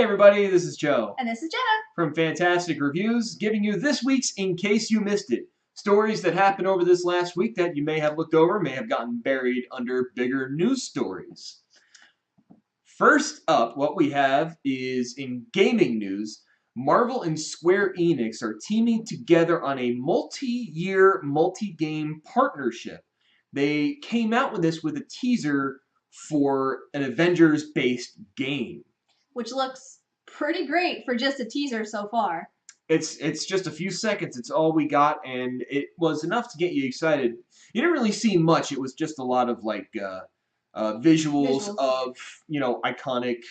everybody, this is Joe. And this is Jenna. From Fantastic Reviews, giving you this week's In Case You Missed It. Stories that happened over this last week that you may have looked over, may have gotten buried under bigger news stories. First up, what we have is in gaming news, Marvel and Square Enix are teaming together on a multi-year, multi-game partnership. They came out with this with a teaser for an Avengers-based game. Which looks pretty great for just a teaser so far. It's just a few seconds. It's all we got, and it was enough to get you excited. You didn't really see much. It was just a lot of like visuals of iconic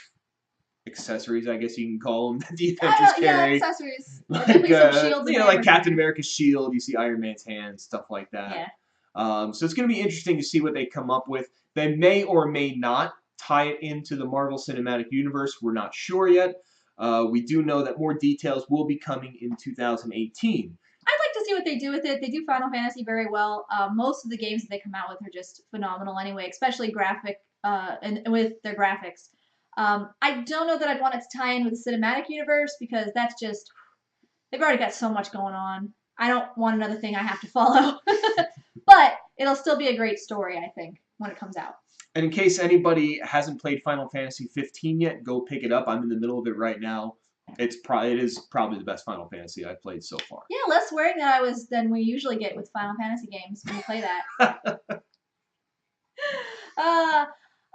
accessories, I guess you can call them, that the Avengers carry. Yeah, accessories. Like some shields like Captain America's shield. You see Iron Man's hand, stuff like that. Yeah. So it's going to be interesting to see what they come up with. They may or may not tie it into the Marvel Cinematic Universe. We're not sure yet. We do know that more details will be coming in 2018. I'd like to see what they do with it. They do Final Fantasy very well. Most of the games that they come out with are just phenomenal anyway, especially graphic and with their graphics. I don't know that I'd want it to tie in with the cinematic universe because that's just, they've already got so much going on. I don't want another thing I have to follow. But it'll still be a great story, I think, when it comes out. And in case anybody hasn't played Final Fantasy 15 yet, go pick it up. I'm in the middle of it right now. It is probably the best Final Fantasy I've played so far. Yeah, less swearing than we usually get with Final Fantasy games when we play that.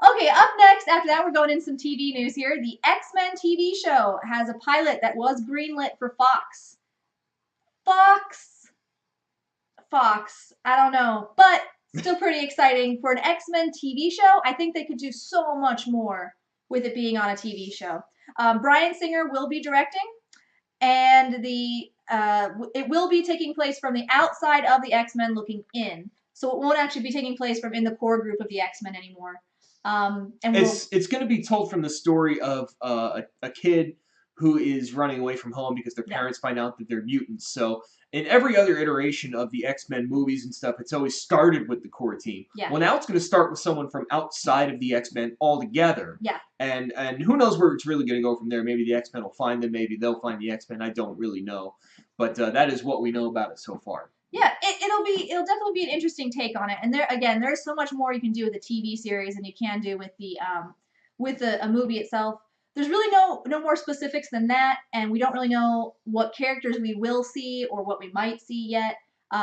Okay, up next, after that, we're going in some TV news here. The X-Men TV show has a pilot that was greenlit for Fox. Fox, I don't know, but still pretty exciting. For an X-Men TV show, I think they could do so much more with it being on a TV show. Bryan Singer will be directing, and it will be taking place from the outside of the X-Men looking in. So it won't actually be taking place from in the core group of the X-Men anymore. And it's going to be told from the story of a kid who is running away from home because their parents find out that they're mutants. So in every other iteration of the X-Men movies and stuff, it's always started with the core team. Yeah. Well, now it's going to start with someone from outside of the X-Men altogether. Yeah. And who knows where it's really going to go from there. Maybe the X-Men will find them. Maybe they'll find the X-Men. I don't really know. But that is what we know about it so far. Yeah, it'll definitely be an interesting take on it. And there's so much more you can do with a TV series than you can do with a movie itself. There's really no more specifics than that, and we don't really know what characters we will see or what we might see yet.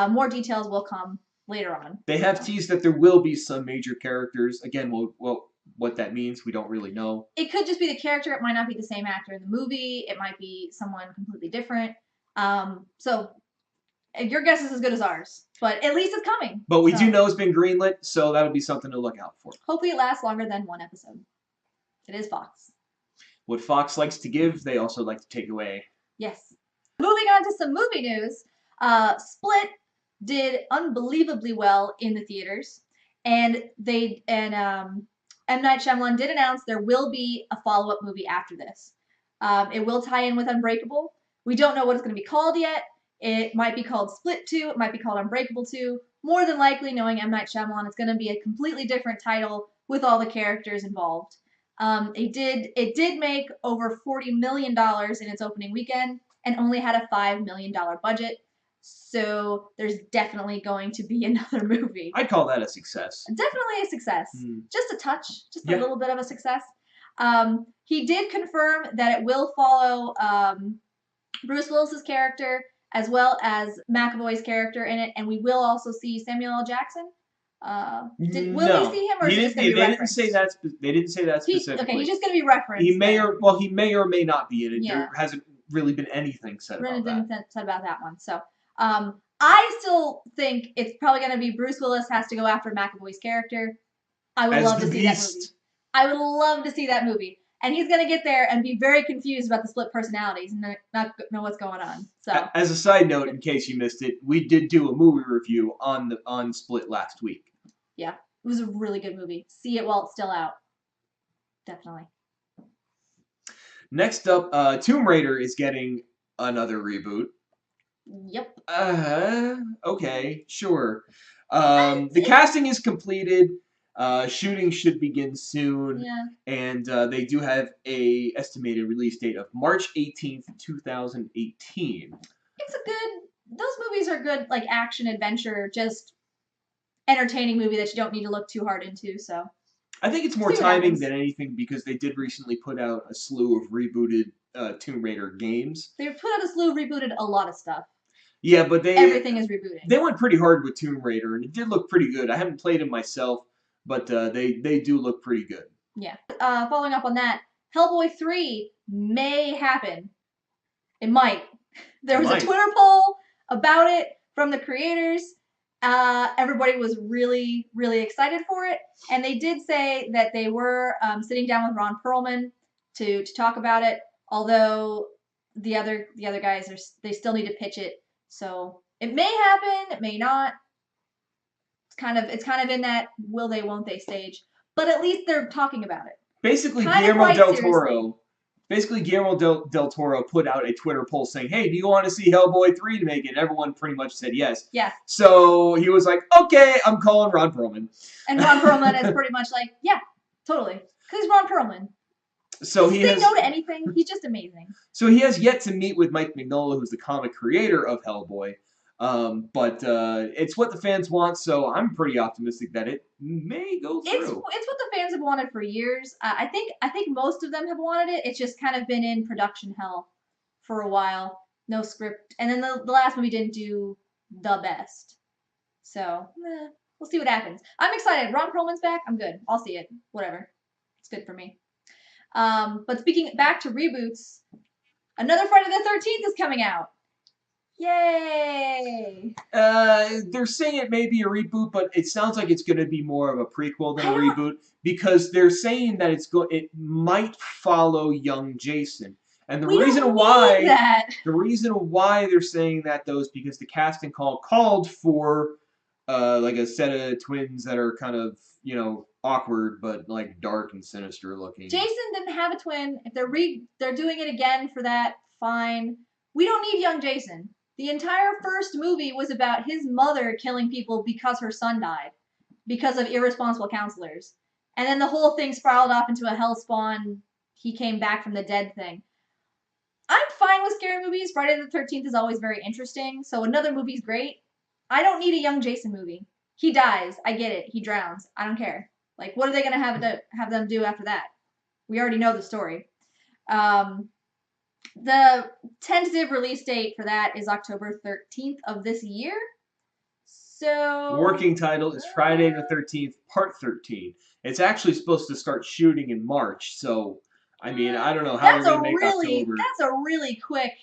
More details will come later on. They have teased that there will be some major characters. Again, what that means, we don't really know. It could just be the character. It might not be the same actor in the movie. It might be someone completely different. So your guess is as good as ours, but at least it's coming. But we do know it's been greenlit, so that'll be something to look out for. Hopefully it lasts longer than one episode. It is Fox. What Fox likes to give, they also like to take away. Yes. Moving on to some movie news. Split did unbelievably well in the theaters, and M. Night Shyamalan did announce there will be a follow-up movie after this. It will tie in with Unbreakable. We don't know what it's going to be called yet. It might be called Split 2. It might be called Unbreakable 2. More than likely, knowing M. Night Shyamalan, it's going to be a completely different title with all the characters involved. It did make over $40 million in its opening weekend and only had a $5 million budget. So there's definitely going to be another movie. I'd call that a success. Definitely a success. Just a touch. Just a little bit of a success. He did confirm that it will follow Bruce Willis's character as well as McAvoy's character in it, and we will also see Samuel L. Jackson. Will we see him, or is it just going to be referenced? They didn't say that specifically. Okay, he's just going to be referenced. He may or may not be in it. Yeah. There hasn't really been anything said about that one. So, I still think it's probably going to be Bruce Willis has to go after McAvoy's character. I would love to see that movie. I would love to see that movie. And he's going to get there and be very confused about the split personalities and not know what's going on. So, as a side note, in case you missed it, we did do a movie review on Split last week. Yeah, it was a really good movie. See it while it's still out. Definitely. Next up, Tomb Raider is getting another reboot. Yep. Okay, sure. The casting is completed. Shooting should begin soon, Yeah. and they do have a estimated release date of March 18th, 2018. It's a good. Those movies are good, like action adventure, just entertaining movie that you don't need to look too hard into. So I think it's more see what timing happens. than anything because they did recently put out a slew of rebooted Tomb Raider games. They put out a slew, rebooted a lot of stuff. Yeah, but Everything is rebooting. they went pretty hard with Tomb Raider, and it did look pretty good. I haven't played it myself, but they do look pretty good. Yeah. Following up on that, Hellboy 3 may happen. It might. There was a Twitter poll about it from the creators. Everybody was really, really excited for it, and they did say that they were sitting down with Ron Perlman to talk about it. Although the other guys they still need to pitch it, so it may happen, it may not. It's kind of in that will they, won't they stage, but at least they're talking about it. Basically, Guillermo del Toro put out a Twitter poll saying, "Hey, do you want to see Hellboy 3 to make it?" And everyone pretty much said yes. Yeah. So he was like, "Okay, I'm calling Ron Perlman." And Ron Perlman is pretty much like, "Yeah, totally," because he's Ron Perlman. So he say no to anything. He's just amazing. So he has yet to meet with Mike Mignola, who's the comic creator of Hellboy. But it's what the fans want, so I'm pretty optimistic that it may go through. It's what the fans have wanted for years. I think most of them have wanted it. It's just kind of been in production hell for a while. No script, and then the last movie didn't do the best. So we'll see what happens. I'm excited. Ron Perlman's back. I'm good. I'll see it. Whatever. It's good for me. But speaking back to reboots, another Friday the 13th is coming out. Yay! They're saying it may be a reboot, but it sounds like it's going to be more of a prequel than a reboot because they're saying that it might follow young Jason. And the reason why they're saying that though is because the casting call called for like a set of twins that are kind of, awkward but like dark and sinister looking. Jason didn't have a twin. If they're doing it again for that, fine. We don't need young Jason. The entire first movie was about his mother killing people because her son died, because of irresponsible counselors. And then the whole thing spiraled off into a hellspawn, he came back from the dead thing. I'm fine with scary movies. Friday the 13th is always very interesting, so another movie's great. I don't need a young Jason movie. He dies. I get it. He drowns. I don't care. Like, what are they going to have them do after that? We already know the story. The tentative release date for that is October 13th of this year. So working title is Friday the 13th, Part 13. It's actually supposed to start shooting in March, so I mean, I don't know how they're going to make October. That's a really quick.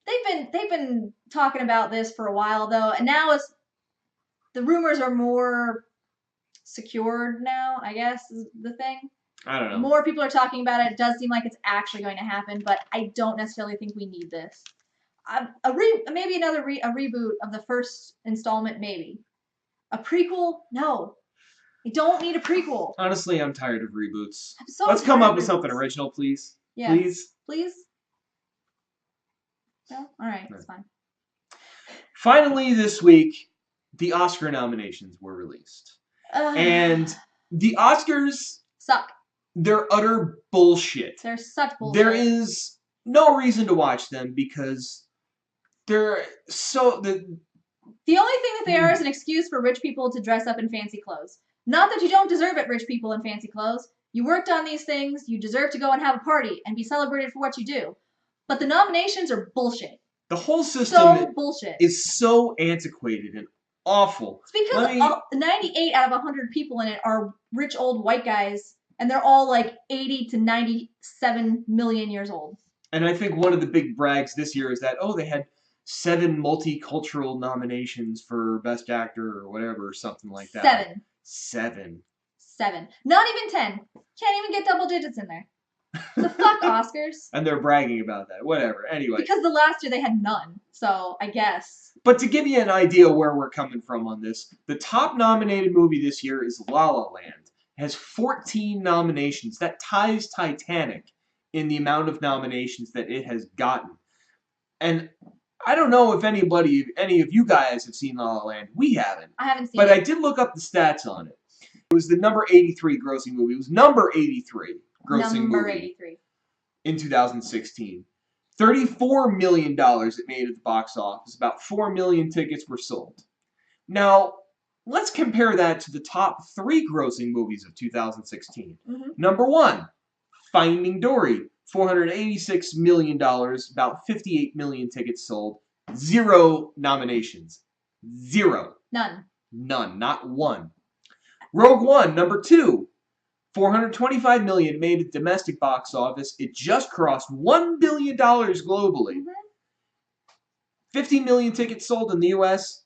They've been talking about this for a while though, and now the rumors are more secured now, I guess is the thing. I don't know. More people are talking about it. It does seem like it's actually going to happen, but I don't necessarily think we need this. Maybe another reboot of the first installment, maybe. A prequel? No. I don't need a prequel. Honestly, I'm tired of reboots. Let's come up with something original, please. Yeah. Please? No? Alright, that's fine. Finally, this week, the Oscar nominations were released. And the Oscars suck. They're utter bullshit. They're such bullshit. There is no reason to watch them because they're so... The only thing that they are is an excuse for rich people to dress up in fancy clothes. Not that you don't deserve it, rich people in fancy clothes. You worked on these things. You deserve to go and have a party and be celebrated for what you do. But the nominations are bullshit. The whole system bullshit. Is so antiquated and awful. It's because 98 out of 100 people in it are rich old white guys, and they're all like 80 to 97 million years old. And I think one of the big brags this year is that, they had 7 multicultural nominations for Best Actor or whatever, or something like that. 7. Not even 10. Can't even get double digits in there. The fuck Oscars. And they're bragging about that. Whatever. Anyway. Because the last year they had none. So, I guess. But to give you an idea where we're coming from on this, the top nominated movie this year is La La Land. It has 14 nominations. That ties Titanic in the amount of nominations that it has gotten. And I don't know if any of you guys have seen La La Land. We haven't. I haven't seen it. But I did look up the stats on it. It was the number 83 grossing movie. It was number 83 grossing Number movie 83. in 2016. $34 million it made at the box office. About 4 million tickets were sold. Now, let's compare that to the top 3 grossing movies of 2016. Number 1, Finding Dory. $486 million, about 58 million tickets sold. 0 nominations. 0. None. None. Not one. Rogue One, number 2. $425 million made at domestic box office. It just crossed $1 billion globally. 50 million tickets sold in the US.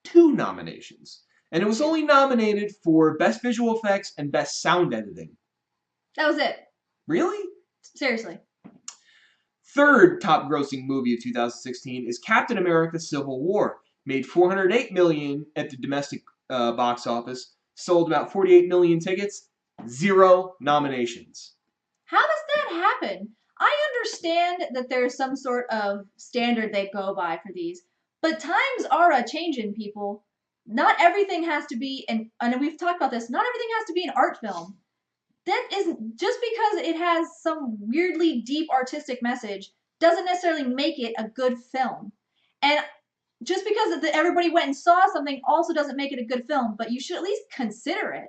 2 nominations. And it was only nominated for Best Visual Effects and Best Sound Editing. That was it. Really? Seriously. Third top grossing movie of 2016 is Captain America Civil War. Made $408 million at the domestic box office. Sold about 48 million tickets. 0 nominations. How does that happen? I understand that there's some sort of standard they go by for these, but times are a-changing, people. Not everything has to be, and we've talked about this, not everything has to be an art film. That isn't, just because it has some weirdly deep artistic message doesn't necessarily make it a good film. And just because everybody went and saw something also doesn't make it a good film, but you should at least consider it.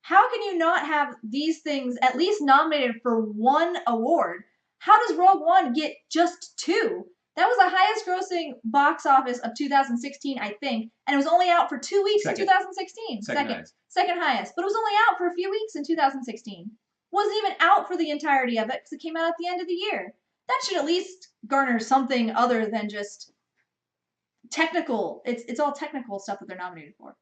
How can you not have these things at least nominated for 1 award? How does Rogue One get just 2? That was the highest grossing box office of 2016, I think, and it was only out for 2 weeks in 2016. Second highest. But it was only out for a few weeks in 2016. Wasn't even out for the entirety of it because it came out at the end of the year. That should at least garner something other than just technical. It's all technical stuff that they're nominated for.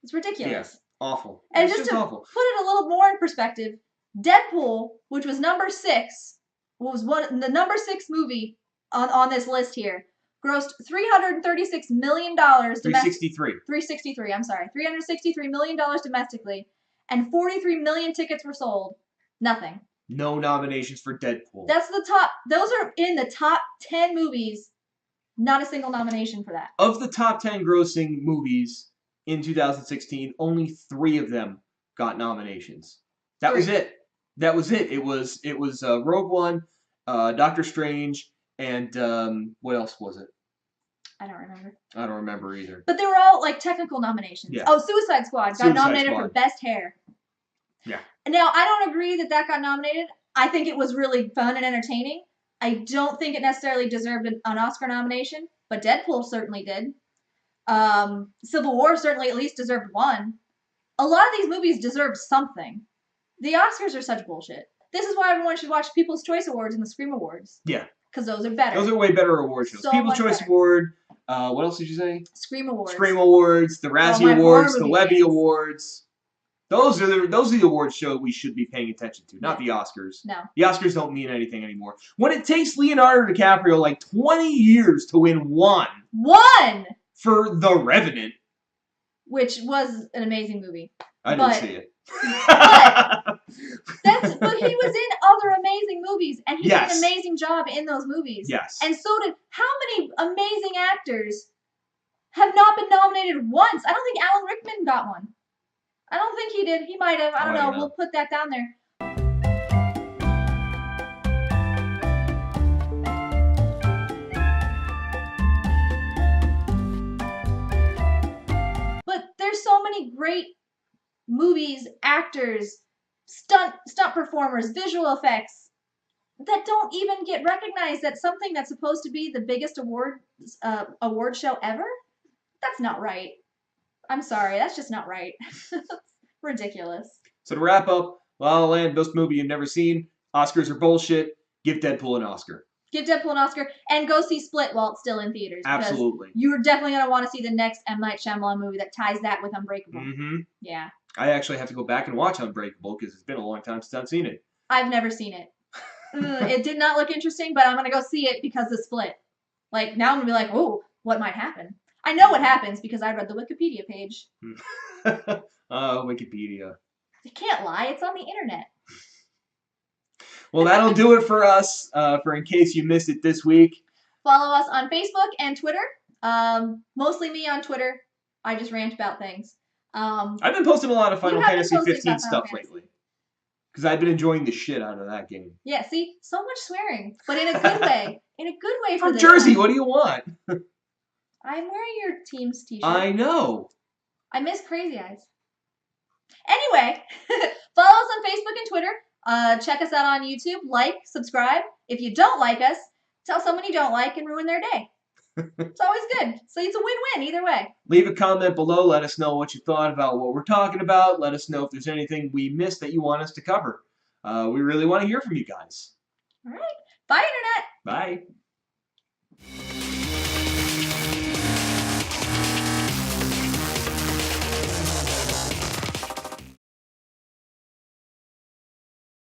It's ridiculous. Yeah, awful. And it's just to awful. put it a little more in perspective, Deadpool, which was number 6, was the number 6 movie on this list here, grossed $336 million. 363. 363. I'm sorry, $363 million domestically, and 43 million tickets were sold. Nothing. No nominations for Deadpool. That's the top. Those are in the top 10 movies. Not a single nomination for that. Of the top 10 grossing movies in 2016, only 3 of them got nominations. That was it. That was it. It was Rogue One, Doctor Strange, and what else was it? I don't remember. I don't remember either. But they were all like technical nominations. Yeah. Oh, Suicide Squad got nominated for Best Hair. Yeah. Now, I don't agree that got nominated. I think it was really fun and entertaining. I don't think it necessarily deserved an Oscar nomination, but Deadpool certainly did. Civil War certainly at least deserved 1. A lot of these movies deserve something. The Oscars are such bullshit. This is why everyone should watch People's Choice Awards and the Scream Awards. Yeah. Because those are better. Those are way better award shows. So People's Choice better. Award. What else did you say? Scream Awards. Scream Awards, the Razzie Awards, the Webby Awards. Those are the award shows we should be paying attention to, not the Oscars. No. The Oscars don't mean anything anymore. When it takes Leonardo DiCaprio like 20 years to win 1. 1! For The Revenant. Which was an amazing movie. I didn't see it. But he was in other amazing movies, and he did an amazing job in those movies. Yes. And so did how many amazing actors have not been nominated once? I don't think Alan Rickman got one. I don't think he did. He might have. I don't know. We'll put that down there. But there's so many great movies, actors, stunt performers, visual effects that don't even get recognized. That's something that's supposed to be the biggest award show ever. That's not right. I'm sorry, that's just not right. Ridiculous. So to wrap up, La La Land, best movie you've never seen. Oscars are bullshit. Give Deadpool an Oscar. Give Deadpool an Oscar, and go see Split while it's still in theaters. Absolutely. You're definitely going to want to see the next M. Night Shyamalan movie that ties that with Unbreakable. Mm-hmm. Yeah. I actually have to go back and watch Unbreakable because it's been a long time since I've seen it. I've never seen it. It did not look interesting, but I'm going to go see it because of Split. Like, now I'm going to be like, oh, what might happen? I know what happens because I read the Wikipedia page. Wikipedia. You can't lie. It's on the internet. Well, that'll do it for us, for In Case You Missed It this week. Follow us on Facebook and Twitter. Mostly me on Twitter. I just rant about things. I've been posting a lot of Final You have been Fantasy posting 15 about Final stuff Fantasy. lately. Because I've been enjoying the shit out of that game. Yeah, see? So much swearing. But in a good way. In a good way for From this Jersey, time. what do you want? I'm wearing your team's t-shirt. I know. I miss Crazy Eyes. Anyway, follow us on Facebook and Twitter. Check us out on YouTube. Like, subscribe. If you don't like us, tell someone you don't like and ruin their day. It's always good. So it's a win-win either way. Leave a comment below. Let us know what you thought about what we're talking about. Let us know if there's anything we missed that you want us to cover. We really want to hear from you guys. All right. Bye, Internet. Bye.